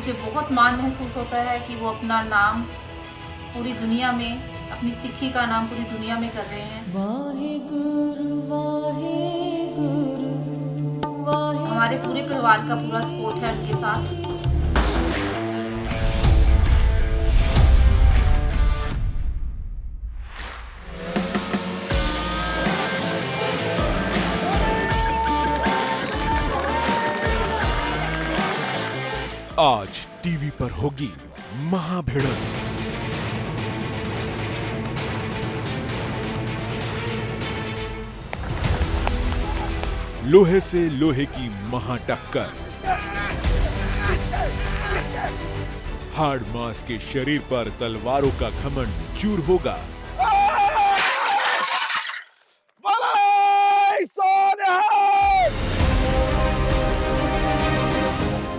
मुझे बहुत मान महसूस होता है कि वो अपना नाम पूरी दुनिया में, अपनी सिक्खी का नाम पूरी दुनिया में कर रहे हैं। वाहेगुरु वाहेगुरु वाहेगुरु। हमारे पूरे परिवार का पूरा सपोर्ट है उनके साथ। आज टीवी पर होगी महाभिड़ंत। लोहे से लोहे की महाटक्कर। हार्ड मास के शरीर पर तलवारों का घमंड चूर होगा।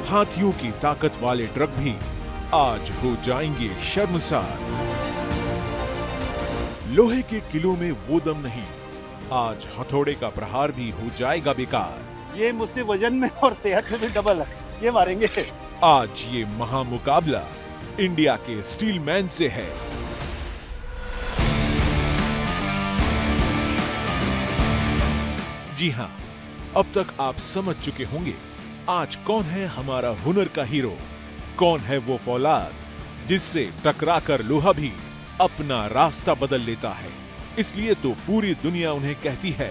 हाथियों की ताकत वाले ट्रक भी आज हो जाएंगे शर्मसार। लोहे के किलों में वो दम नहीं, आज हथौड़े का प्रहार भी हो जाएगा बेकार। ये मुझसे वजन में और सेहत में भी डबल है, ये मारेंगे। आज ये महामुकाबला इंडिया के स्टील मैन से है। जी हां, अब तक आप समझ चुके होंगे आज कौन है हमारा हुनर का हीरो, कौन है वो फौलाद जिससे टकराकर लोहा भी अपना रास्ता बदल लेता है। इसलिए तो पूरी दुनिया उन्हें कहती है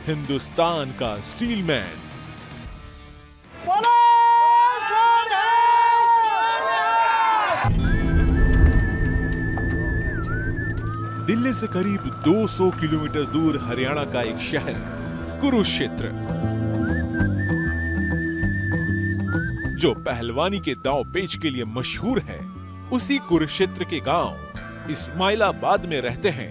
हिंदुस्तान का स्टील मैन। दिल्ली से करीब 200 किलोमीटर दूर हरियाणा का एक शहर कुरुक्षेत्र, जो पहलवानी के दांव पेच के लिए मशहूर है। उसी कुरुक्षेत्र के गांव इस्माइलाबाद में रहते हैं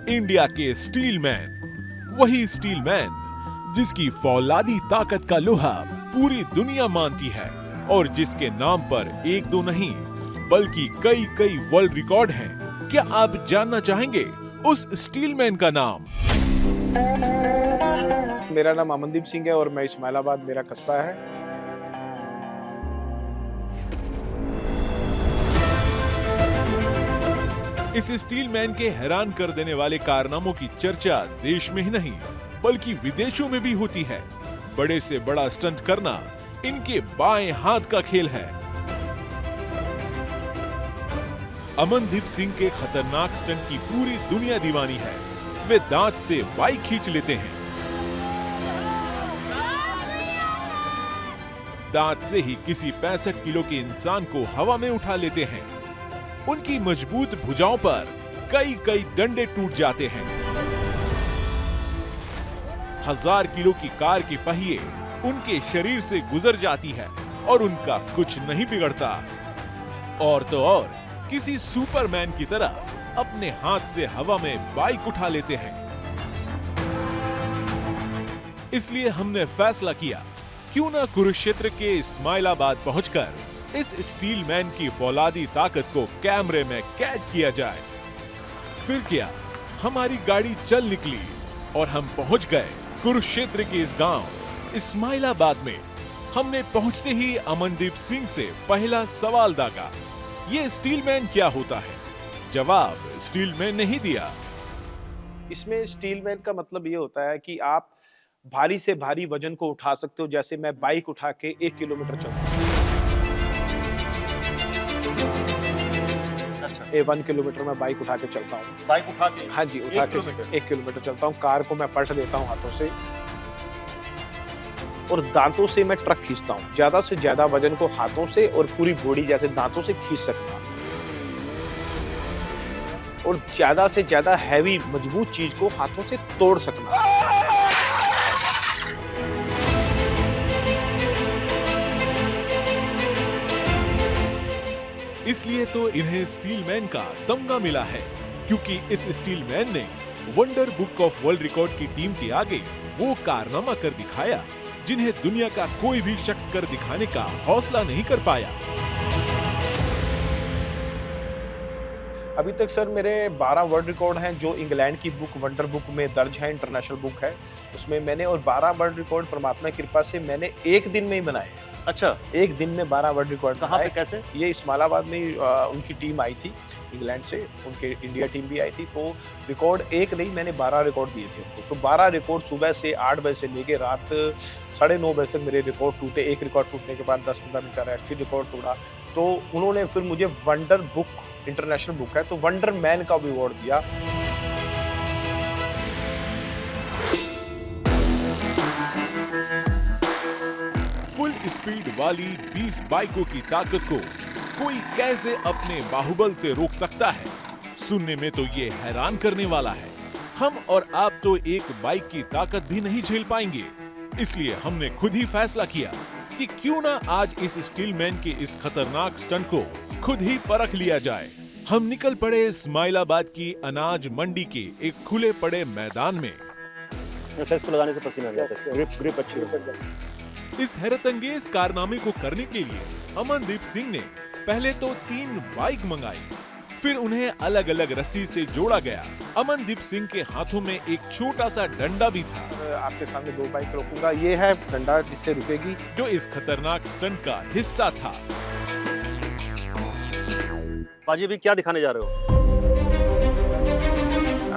इंडिया के स्टील मैन। वही स्टील मैन जिसकी फौलादी ताकत का लोहा पूरी दुनिया मानती है और जिसके नाम पर एक दो नहीं बल्कि कई कई वर्ल्ड रिकॉर्ड हैं। क्या आप जानना चाहेंगे उस स्टील मैन का नाम? मेरा नाम अमनदीप सिंह है और मैं इस्माइलाबाद मेरा कस्बा है। इस स्टील मैन के हैरान कर देने वाले कारनामों की चर्चा देश में ही नहीं बल्कि विदेशों में भी होती है। बड़े से बड़ा स्टंट करना इनके बाएं हाथ का खेल है। अमनदीप सिंह के खतरनाक स्टंट की पूरी दुनिया दीवानी है। वे दांत से बाइक खींच लेते हैं, दांत से ही किसी 65 किलो के इंसान को हवा में उठा लेते हैं। उनकी मजबूत भुजाओं पर कई कई डंडे टूट जाते हैं। 1000 किलो की कार के पहिए उनके शरीर से गुजर जाती है और उनका कुछ नहीं बिगड़ता। और तो और किसी सुपरमैन की तरह अपने हाथ से हवा में बाइक उठा लेते हैं। इसलिए हमने फैसला किया क्यों ना कुरुक्षेत्र के इस्माइलाबाद पहुंचकर इस स्टील मैन की फौलादी ताकत को कैमरे में कैद किया जाए। फिर क्या, हमारी गाड़ी चल निकली और हम पहुंच गए कुरुक्षेत्र के इस गांव इस्माइलाबाद में। हमने पहुंचते ही अमनदीप सिंह से पहला सवाल दागा, ये स्टील मैन क्या होता है? जवाब स्टील मैन ने ही दिया। इसमें स्टील मैन का मतलब ये होता है कि आप भारी से भारी वजन को उठा सकते हो। जैसे मैं बाइक उठा के 1 किलोमीटर चलता हूँ। 1 किलोमीटर में बाइक उठा के चलता हूँ। बाइक उठा के? हाँ जी, उठा के 1 किलोमीटर चलता हूँ। कार को मैं पलट देता हूँ हाथों से और दांतों से मैं ट्रक खींचता हूँ। ज्यादा से ज्यादा वजन को हाथों से और पूरी बॉडी जैसे दांतों से खींच सकता हूँ और ज्यादा से ज्यादा हैवी मजबूत चीज को हाथों से तोड़ सकना। इसलिए तो इन्हें स्टील मैन का तमगा मिला है, क्योंकि इस स्टील मैन ने wonder book of world record की टीम के आगे वो कारनामा कर दिखाया जिन्हें दुनिया का कोई भी शख्स कर दिखाने का हौसला नहीं कर पाया। अभी तक सर मेरे 12 वर्ल्ड रिकॉर्ड हैं जो इंग्लैंड की बुक वंडर बुक में दर्ज है, इंटरनेशनल बुक है उसमें मैंने, और 12 वर्ल्ड रिकॉर्ड परमात्मा की कृपा से मैंने एक दिन में ही बनाए। अच्छा, एक दिन में 12 वर्ल्ड रिकॉर्ड कहाँ पे बनाए। कैसे? ये इस्माइलाबाद में ही, उनकी टीम आई थी इंग्लैंड से, उनके इंडिया टीम भी आई थी, तो रिकॉर्ड एक नहीं मैंने 12 रिकॉर्ड दिए थे उनको। तो 12 रिकॉर्ड सुबह से 8 बजे से लेके रात 9:30 बजे तक मेरे रिकॉर्ड टूटे। एक रिकॉर्ड टूटने के बाद 10-15 मिनट का रेस्ट, फिर रिकॉर्ड तोड़ा। तो उन्होंने फिर मुझे वंडर बुक, इंटरनेशनल बुक है, तो वंडर मैन का भी अवार्ड दिया। फुल स्पीड वाली 20 बाइकों की ताकत को कोई कैसे अपने बाहुबल से रोक सकता है? सुनने में तो ये हैरान करने वाला है। हम और आप तो एक बाइक की ताकत भी नहीं झेल पाएंगे। इसलिए हमने खुद ही फैसला किया कि क्यों ना आज इस स्टीलमैन के इस खतरनाक स्टंट को खुद ही परख लिया जाए। हम निकल पड़े इस्माइलाबाद की अनाज मंडी के एक खुले पड़े मैदान में। इसको लगाने से पसीना नहीं आता, ग्रिप अच्छी है। इस हैरतअंगेज कारनामे को करने के लिए अमनदीप सिंह ने पहले तो 3 बाइक मंगाई, फिर उन्हें अलग अलग रस्सी से जोड़ा गया। अमनदीप सिंह के हाथों में एक छोटा सा डंडा भी था, आपके सामने 2 बाइक रोकूंगा। ये है डंडा जिससे रुकेगी, जो इस खतरनाक स्टंट का हिस्सा था। बाजी अभी क्या दिखाने जा रहे हो?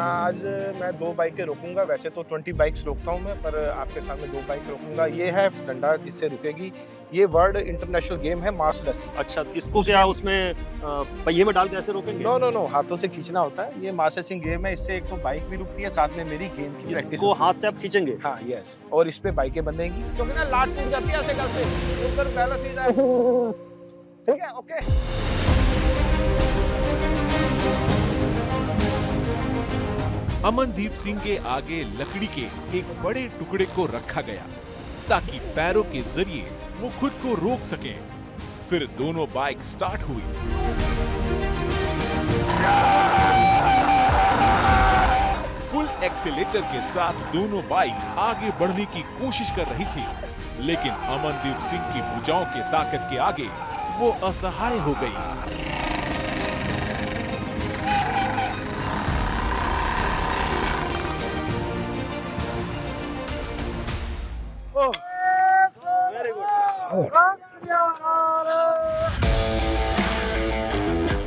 आज मैं 2 बाइकें रोकूंगा। वैसे तो 20 बाइक्स रोकता हूं मैं, पर आपके सामने 2 बाइक रोकूंगा। ये है डंडा जिससे रुकेगी। ये वर्ल्ड इंटरनेशनल गेम है मार्शल रेसलिंग। अच्छा, इसको क्या उसमें पहिए में डाल के ऐसे रोकेंगे? नो, हाथों से खींचना होता है। ये मार्शल रेसलिंग गेम है, इससे एक तो बाइक भी रुकती है, साथ में मेरी गेम की प्रैक्टिस। इसको हाथ से आप खींचेंगे? हाँ, यस। और इस पे बाइकें बंधेंगी, क्योंकि ना लाट टूट जाती है ऐसे करके, ऊपर बैलेंस नहीं जाए। ठीक है, ओके। अमनदीप सिंह के आगे लकड़ी के एक बड़े टुकड़े को रखा गया ताकि पैरों के जरिए वो खुद को रोक सकें। फिर दोनों बाइक स्टार्ट हुई। फुल एक्सीलेटर के साथ दोनों बाइक आगे बढ़ने की कोशिश कर रही थी, लेकिन अमनदीप सिंह की भुजाओं की ताकत के आगे वो असहाय हो गई।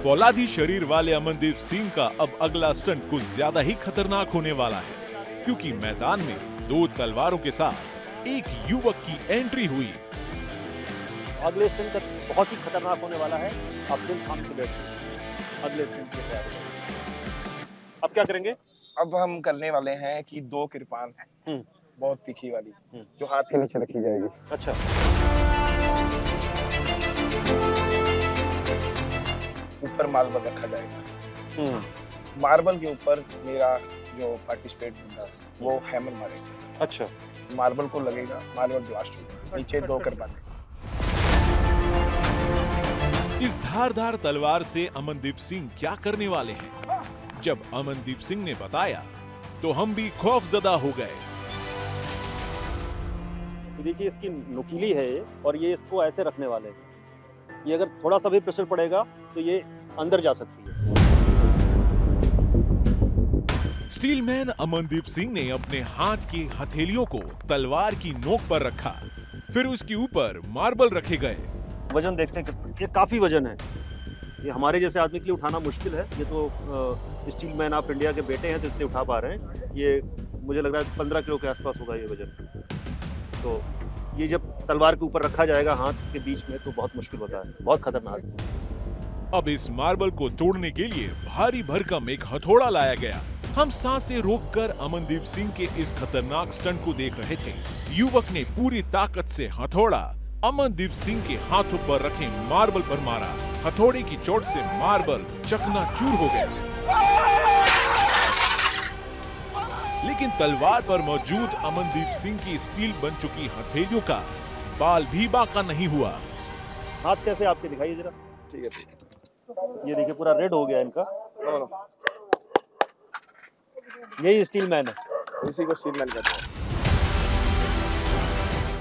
फौलादी शरीर वाले अमनदीप सिंह का अब अगला स्टंट कुछ ज्यादा ही खतरनाक होने वाला है, क्योंकि मैदान में 2 तलवारों के साथ एक युवक की एंट्री हुई। अगले स्टंट बहुत ही खतरनाक होने वाला है। अब दिल थाम के बैठिए, अगले स्टंट की तैयारी करें। अब क्या करेंगे? अब हम करने वाले हैं कि 2 किरपान है, बहुत तीखी वाली, जो हाथ के नीचे रखी जाएगी। अच्छा, ऊपर मार्बल रखा जाएगा। मार्बल के ऊपर मेरा जो पार्टिसिपेट बंदा वो हैमर मारेगा। अच्छा, मार्बल को लगेगा, मार्बल ब्लास्ट होगा, नीचे 2 किरपान। इस धारदार तलवार से अमनदीप सिंह क्या करने वाले हैं? जब अमनदीप सिंह ने बताया तो हम भी खौफजदा हो गए। देखिए इसकी नुकीली है और ये इसको ऐसे रखने वाले हैं। ये अगर थोड़ा सा भी प्रेशर पड़ेगा तो ये अंदर जा सकती है। स्टीलमैन अमनदीप सिंह ने अपने हाथ की हथेलियों को तलवार की नोक पर रखा, फिर उसके ऊपर मार्बल रखे गए। वजन देखते हैं कि ये काफी वजन है। ये हमारे जैसे आदमी के लिए उठाना मुश्किल है। ये तो स्टीलमैन ऑफ इंडिया के बेटे हैं तो इसलिए उठा पा रहे हैं। ये मुझे लग रहा है 15 किलो के आसपास होगा ये वजन। तो ये जब तलवार के ऊपर रखा जाएगा हाथ के बीच में तो बहुत मुश्किल होता है, बहुत खतरनाक। अब इस मार्बल को तोड़ने के लिए भारी भरकम एक हथौड़ा लाया गया। हम सांसें रोककर अमनदीप सिंह के इस खतरनाक स्टंट को देख रहे थे। युवक ने पूरी ताकत से हथौड़ा अमनदीप सिंह के हाथों पर रखे मार्बल पर मारा। हथौड़े की चोट से मार्बल चकनाचूर हो गया, लेकिन तलवार पर मौजूद अमनदीप सिंह की स्टील बन चुकी हथेलियों का बाल भी बाका नहीं हुआ। हाथ कैसे आपके दिखाइए जरा। ठीक है, ये देखिए पूरा रेड हो गया इनका। यही स्टीलमैन है, इसी को स्टीलमैन कहते हैं।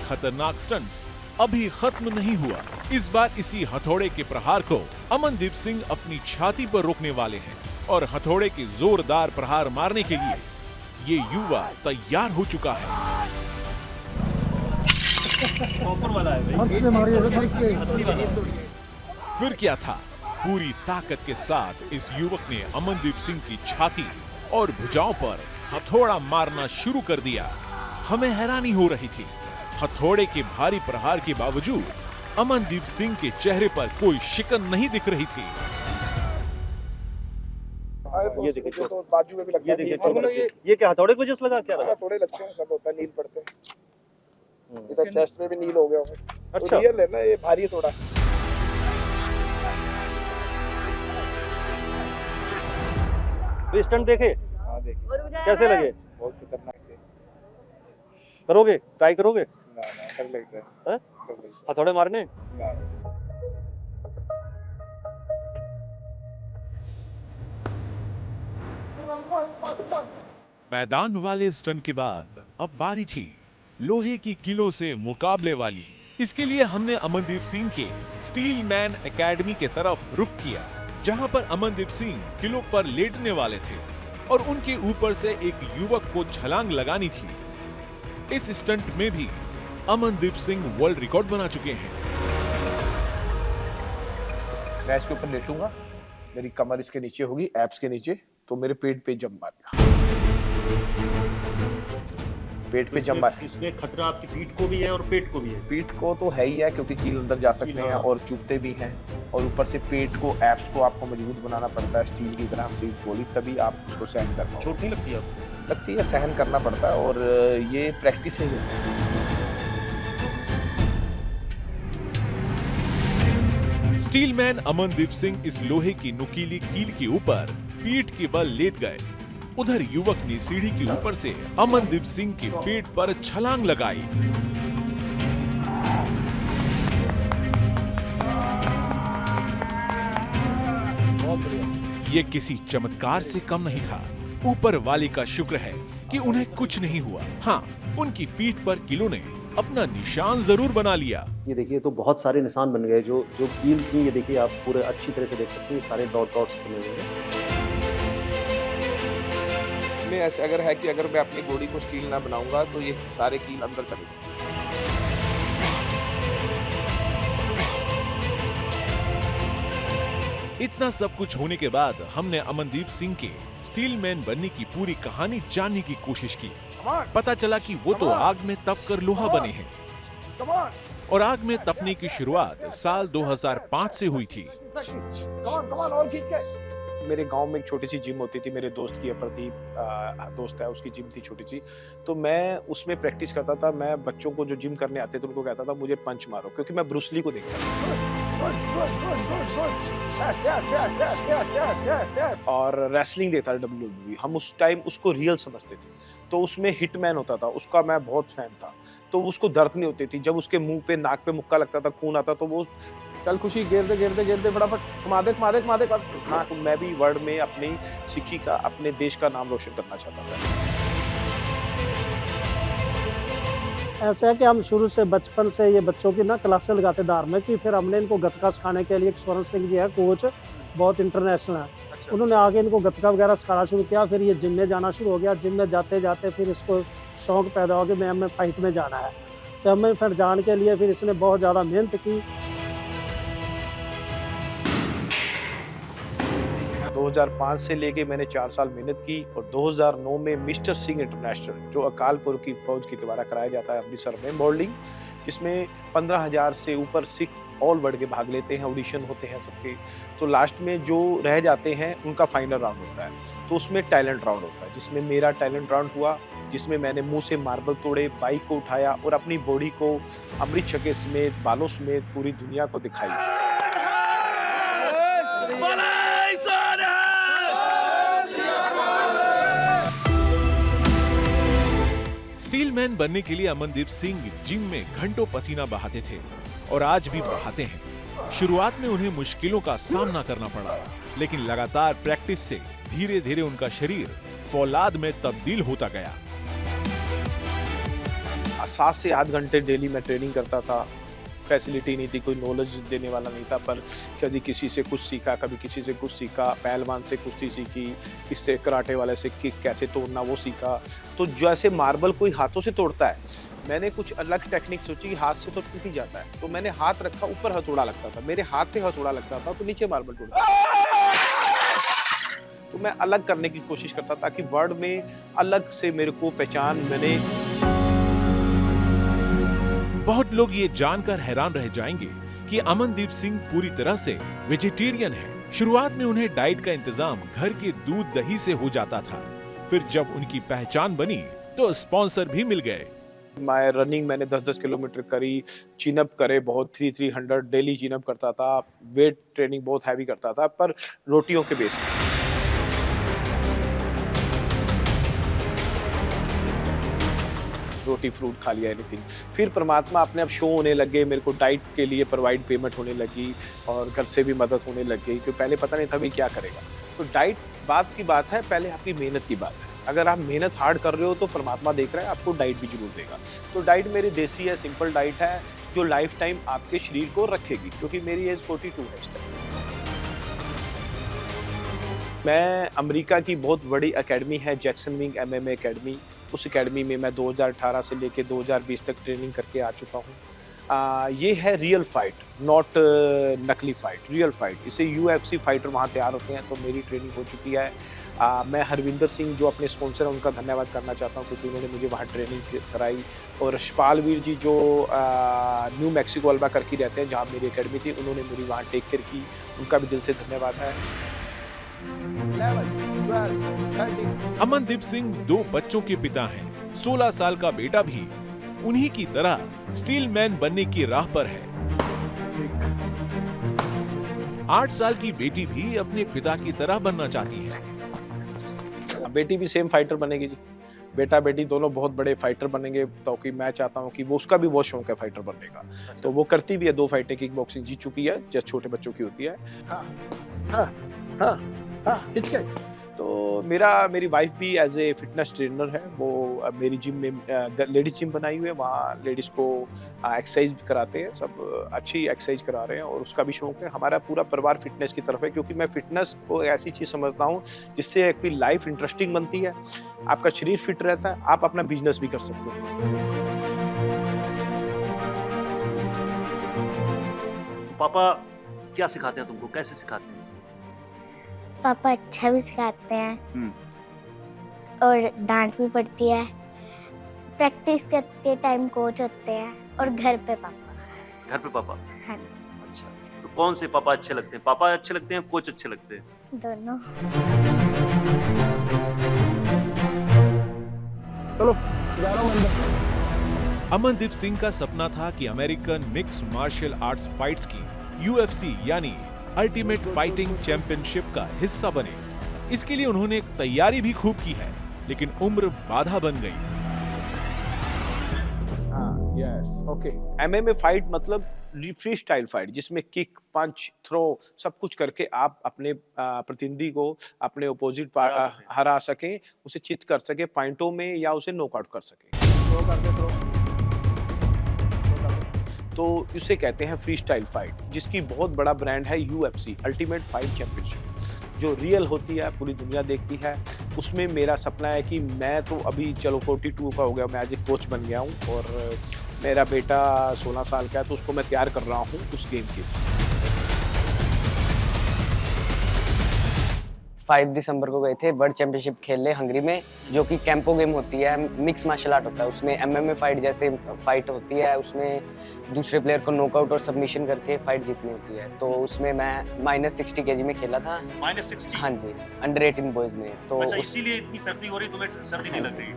खतरनाक स्टंट्स अभी खत्म नहीं हुआ। इस बार इसी हथौड़े के प्रहार को अमनदीप सिंह अपनी छाती पर रोकने वाले हैं और हथौड़े के जोरदार प्रहार मारने के लिए ये युवा तैयार हो चुका है। प्रॉपर वाला है भाई, असली वाला है। फिर क्या था, पूरी ताकत के साथ इस युवक ने अमनदीप सिंह की छाती और भुजाओं पर हथौड़ा मारना शुरू कर दिया। हमें हैरानी हो रही थी, हथौड़े के भारी प्रहार के बावजूद अमनदीप सिंह के चेहरे पर कोई शिकन नहीं दिख रही थी। ये देखिए चोट, तो बाजू में भी लगता ये है। देखिए चोट लग गई। ये क्या हथौड़े की वजह से लगा, क्या लगा? थोड़े लक्षण सब होता है, नील पड़ते हैं। इधर चेस्ट में भी नील हो गया होगा। अच्छा। तो रियल है ना, ये भारी है थोड़ा। ये स्टंट देखे, हाँ देखिए, कैसे लगे? बहुत खतरनाक है। करोगे, ट्राई करोगे ना डर लगता है। हैं? डर लगता है। हथौड़े मारने? ना। मैदान वाले स्टंट के बाद अब बारी थी लोहे की किलो से मुकाबले वाली। इसके लिए हमने अमनदीप सिंह के स्टील मैन एकेडमी के तरफ रुख किया, जहां पर अमनदीप सिंह किलो पर लेटने वाले थे और उनके ऊपर से एक युवक को छलांग लगानी थी। इस स्टंट में भी अमनदीप सिंह वर्ल्ड रिकॉर्ड बना चुके हैं। मैं इसके ऊपर लेटूंगा, मेरी कमर इसके नीचे होगी, एब्स के नीचे, तो मेरे पेट पे जंप मारेगा। पेट पे जंप मार। इसमें खतरा आपकी पीठ को भी है और पेट को भी है। पीठ को तो है ही है, क्योंकि कील अंदर जा सकते हैं और चुभते भी हैं, और ऊपर से पेट को, एब्स को आपको मजबूत बनाना पड़ता है स्टील की तरह से गोली, तभी आप उसको सहन कर पाओ। चोट नहीं लगती आपको? लगती है, सहन करना पड़ता है, और ये प्रैक्टिस से ही होता है। स्टील मैन अमनदीप सिंह इस लोहे की नुकीली कील के ऊपर पीठ के बल लेट गए। उधर युवक ने सीढ़ी के ऊपर से अमनदीप सिंह के पेट पर छलांग लगाई। ये किसी चमत्कार से कम नहीं था। ऊपर वाले का शुक्र है कि उन्हें कुछ नहीं हुआ। हाँ, उनकी पीठ पर किलो ने अपना निशान जरूर बना लिया। ये देखिए तो बहुत सारे निशान बन गए जो जो कील की, ये देखिए आप पूरे अच्छी तरह से देख सकते हैं, सारे डॉट डॉट्स बने हुए हैं। में ऐसे अगर है कि अगर मैं अपनी बॉडी को स्टील ना बनाऊंगा तो ये सारे कील अंदर चले जाएंगे। इतना सब कुछ होने के बाद हमने अमनदीप सिंह के स्टील मैन बनने की पूरी कहानी जानने की कोशिश की। पता चला कि वो तो आग में तप कर लोहा बने हैं, और आग में तपने की शुरुआत साल 2005 से हुई थी। मेरे गांव में एक छोटी सी जिम होती थी, मेरे दोस्त की, प्रदीप दोस्त है, उसकी जिम थी छोटी सी, तो मैं उसमें प्रैक्टिस करता था। मैं बच्चों को जो जिम करने आते थे उनको कहता था मुझे पंच मारो, क्योंकि मैं ब्रूस ली को देखता था। और रेसलिंग देता था WWE, हम उस टाइम उसको रियल समझते थे, तो उसमें हिटमैन होता था, उसका मैं बहुत फैन था, तो उसको दर्द नहीं होती थी। जब उसके मुंह पे, नाक पे मुक्का लगता था, खून आता, तो वो चल खुशी गिरते गिरते गिरते फटाफट मादे मादे मादे। हाँ, तो मैं भी वर्ल्ड में अपनी सिक्की का, अपने देश का नाम रोशन करना चाहता था। ऐसा है कि हम शुरू से, बचपन से ये बच्चों की ना क्लासें लगाते धार्मिक की, फिर हमने इनको गतका सिखाने के लिए, एक स्वर्ण सिंह जी है कोच, बहुत इंटरनेशनल है, उन्होंने आगे इनको गतका वगैरह सिखाना शुरू किया। फिर ये जिम में जाना शुरू हो गया। जिम में जाते जाते फिर इसको शौक पैदा हो गया, हमें फाइट में जाना है। तो हमें फिर जाने के लिए फिर इसने बहुत ज़्यादा मेहनत की। 2005 से लेके मैंने 4 साल मेहनत की, और 2009 में मिस्टर सिंह इंटरनेशनल, जो अकालपुर की फौज के द्वारा कराया जाता है अमृतसर में, मॉडलिंग, जिसमें 15,000 से ऊपर सिख ऑल वर्ल्ड के भाग लेते हैं, ऑडिशन होते हैं सबके, तो लास्ट में जो रह जाते हैं उनका फाइनल राउंड होता है। तो उसमें टैलेंट राउंड होता है, जिसमें मेरा टैलेंट राउंड हुआ, जिसमें मैंने मुंह से मार्बल तोड़े, बाइक को उठाया और अपनी बॉडी को अमृत छके समेत, बालों समेत पूरी दुनिया को दिखाई। स्टील मैन बनने के लिए अमनदीप सिंह जिम में घंटों पसीना बहाते थे, और आज भी बहाते हैं। शुरुआत में उन्हें मुश्किलों का सामना करना पड़ा, लेकिन लगातार प्रैक्टिस से धीरे धीरे उनका शरीर फौलाद में तब्दील होता गया। 7 से 8 घंटे डेली मैं ट्रेनिंग करता था। फैसिलिटी नहीं थी, कोई नॉलेज देने वाला नहीं था, पर कभी किसी से कुछ सीखा, कभी किसी से कुछ सीखा, पहलवान से कुश्ती सीखी, इससे कराटे वाले से किक कैसे तोड़ना वो सीखा। तो जैसे मार्बल कोई हाथों से तोड़ता है, मैंने कुछ अलग टेक्निक सोची कि हाथ से तो टूट ही जाता है, तो मैंने हाथ रखा, ऊपर हथौड़ा लगता था, मेरे हाथ पे हथौड़ा लगता था तो नीचे मार्बल टूटता था। तो मैं अलग करने की कोशिश करता था कि वर्ल्ड में अलग से मेरे को पहचान मैंने। बहुत लोग ये जानकर हैरान रह जाएंगे कि अमनदीप सिंह पूरी तरह से वेजिटेरियन है। शुरुआत में उन्हें डाइट का इंतजाम घर के दूध दही से हो जाता था, फिर जब उनकी पहचान बनी तो स्पॉन्सर भी मिल गए। मैं रनिंग मैंने 10-10 किलोमीटर करी, चिनअप करे बहुत 300 डेली चिनअप करता था, वेट ट्रेनिंग बहुत हैवी करता था, पर रोटियों के बेस पे। रोटी फ्रूट खा लिया एनीथिंग। फिर परमात्मा अपने आप शो होने लगे, मेरे को डाइट के लिए प्रोवाइड पेमेंट होने लगी और घर से भी मदद होने लग गई, क्योंकि पहले पता नहीं था भाई क्या करेगा। तो डाइट बात की बात है, पहले आपकी मेहनत की बात है। अगर आप मेहनत हार्ड कर रहे हो तो परमात्मा देख रहा है, आपको डाइट भी जरूर देगा। तो डाइट मेरी देसी है, सिंपल डाइट है, जो लाइफ टाइम आपके शरीर को रखेगी, क्योंकि मेरी एज 42 है इस टाइम। मैं अमेरिका की बहुत बड़ी एकेडमी है जैक्सन विंग MMA एकेडमी, उस एकेडमी में मैं 2018 से लेके 2020 तक ट्रेनिंग करके आ चुका हूँ। ये है रियल फाइट, नॉट नकली फाइट, रियल फाइट। इसे UFC फाइटर वहाँ तैयार होते हैं, तो मेरी ट्रेनिंग हो चुकी है। मैं हरविंदर सिंह जो अपने स्पॉन्सर हैं उनका धन्यवाद करना चाहता हूँ, क्योंकि उन्होंने मुझे वहाँ ट्रेनिंग कराई। और यशपाल वीर जी जो न्यू मैक्सिको अल्बाकर्की रहते हैं, जहाँ मेरी एकेडमी थी, उन्होंने मेरी वहाँ टेक केयर की, उनका भी दिल से धन्यवाद है। 11, 12, 13। अमनदीप सिंह 2 बच्चों के पिता हैं। 16 साल का बेटा भी उन्हीं की तरह स्टीलमैन बनने की राह पर है। 8 साल की बेटी भी अपने पिता की तरह बनना चाहती है। बेटी भी सेम फाइटर बनेगी जी, बेटा बेटी दोनों बहुत बड़े फाइटर बनेंगे। तो कि मैं चाहता हूँ कि वो, उसका भी बहुत शौक है फाइटर बनने का, तो वो करती भी है। 2 फाइटें किक बॉक्सिंग जीत चुकी है, जब छोटे बच्चों की होती है। हाँ, हाँ, हाँ, हाँ, तो मेरी वाइफ भी एज ए फिटनेस ट्रेनर है। वो मेरी जिम में लेडीज जिम बनाई हुई है, वहाँ लेडीज को एक्सरसाइज भी कराते हैं, सब अच्छी एक्सरसाइज करा रहे हैं, और उसका भी शौक है। हमारा पूरा परिवार फिटनेस की तरफ है, क्योंकि मैं फिटनेस को ऐसी चीज़ समझता हूँ जिससे आपकी लाइफ इंटरेस्टिंग बनती है, आपका शरीर फिट रहता है, आप अपना बिजनेस भी कर सकते हो। पापा क्या सिखाते हैं तुमको, कैसे सिखाते हैं? पापा अच्छा भी सिखाते हैं और डांट भी पड़ती है। प्रैक्टिस करते टाइम कोच होते हैं, और घर पे पापा। घर पे पापा? हाँ। अच्छा, तो कौन से पापा अच्छे लगते हैं? पापा अच्छे लगते हैं, कोच अच्छे लगते हैं? दोनों। चलो जा रहा हूं। अमनदीप सिंह का सपना था कि American mix martial arts fights की UFC यानी अल्टीमेट फाइटिंग चैंपियनशिप का हिस्सा बने। इसके लिए उन्होंने तैयारी भी खूब की है, लेकिन उम्र बाधा बन गई। Yes, okay. MMA फाइट मतलब फ्री स्टाइल फाइट, जिसमें किक, पंच, थ्रो सब कुछ करके आप अपने प्रतिद्वंदी को, अपने अपोजिट हरा सकें, उसे चित कर सके पॉइंटों में, या उसे नॉकआउट कर सके। थ्रो करके थ्रो, तो इसे कहते हैं फ्री स्टाइल फाइट, जिसकी बहुत बड़ा ब्रांड है UFC अल्टीमेट फाइट चैंपियनशिप, जो रियल होती है, पूरी दुनिया देखती है। उसमें मेरा सपना है कि मैं तो अभी चलो 42 का हो गया, मैं एज ए कोच बन गया हूँ, और मेरा बेटा 16 साल का है, तो उसको मैं तैयार कर रहा हूँ उस गेम के लिए। 5 दिसंबर को गए थे वर्ल्ड चैंपियनशिप खेलने हंगरी में, जो कि कैंपो गेम होती है, मिक्स मार्शल आर्ट होता है। उसमें MMA फाइट जैसे फाइट होती है, उसमें दूसरे प्लेयर को नॉकआउट और सबमिशन करके फाइट जीतनी होती है। तो उसमें मैं -60 kg में खेला था। -60? हाँ जी, अंडर 18 बॉयज में। तो अच्छा, इसीलिए इतनी सर्दी हो रही, तुम्हें सर्दी नहीं लग रही?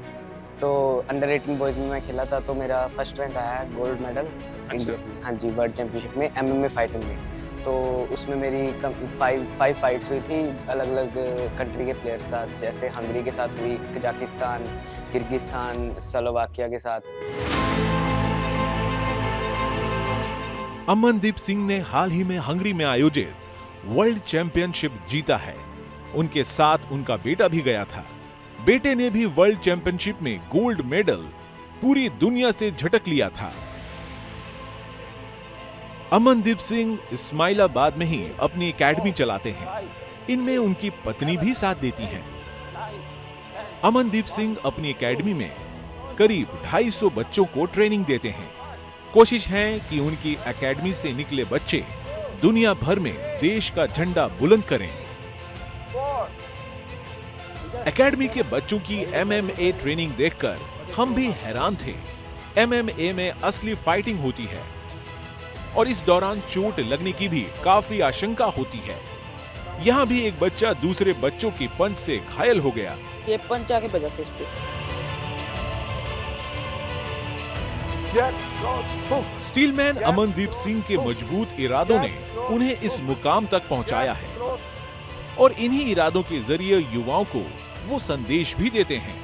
तो अंडर 18 बॉयज में मैं खेला था, तो मेरा फर्स्ट रैंक आया है, गोल्ड मेडल इंडिया में। हाँ जी, वर्ल्ड चैंपियनशिप में MMA फाइटिंग में। तो उसमें मेरी 5 फाइट्स हुई थी अलग अलग कंट्री के प्लेयर साथ, जैसे हंगरी के साथ हुई, कजाकिस्तान, किर्गिस्तान, स्लोवाकिया के साथ। अमनदीप सिंह ने हाल ही में हंगरी में आयोजित वर्ल्ड चैंपियनशिप जीता है। उनके साथ उनका बेटा भी गया था। बेटे ने भी वर्ल्ड चैंपियनशिप में गोल्ड मेडल पूरी दुनिया से झटक लिया था। अमनदीप सिंह इस्माइलाबाद में ही अपनी एकेडमी चलाते हैं। इनमें उनकी पत्नी भी साथ देती है। अमनदीप सिंह अपनी एकेडमी में करीब 250 बच्चों को ट्रेनिंग देते हैं। कोशिश है कि उनकी एकेडमी से निकले बच्चे दुनिया भर में देश का झंडा बुलंद करें। एकेडमी के बच्चों की MMA ट्रेनिंग देखकर हम भी हैरान थे। MMA में असली फाइटिंग होती है और इस दौरान चोट लगने की भी काफी आशंका होती है। यहाँ भी एक बच्चा दूसरे बच्चों की पंच से घायल हो गया। ये पंच आके बजा फेस पे। स्टीलमैन अमनदीप सिंह के मजबूत इरादों ने उन्हें इस मुकाम तक पहुंचाया है और इन्हीं इरादों के जरिए युवाओं को वो संदेश भी देते हैं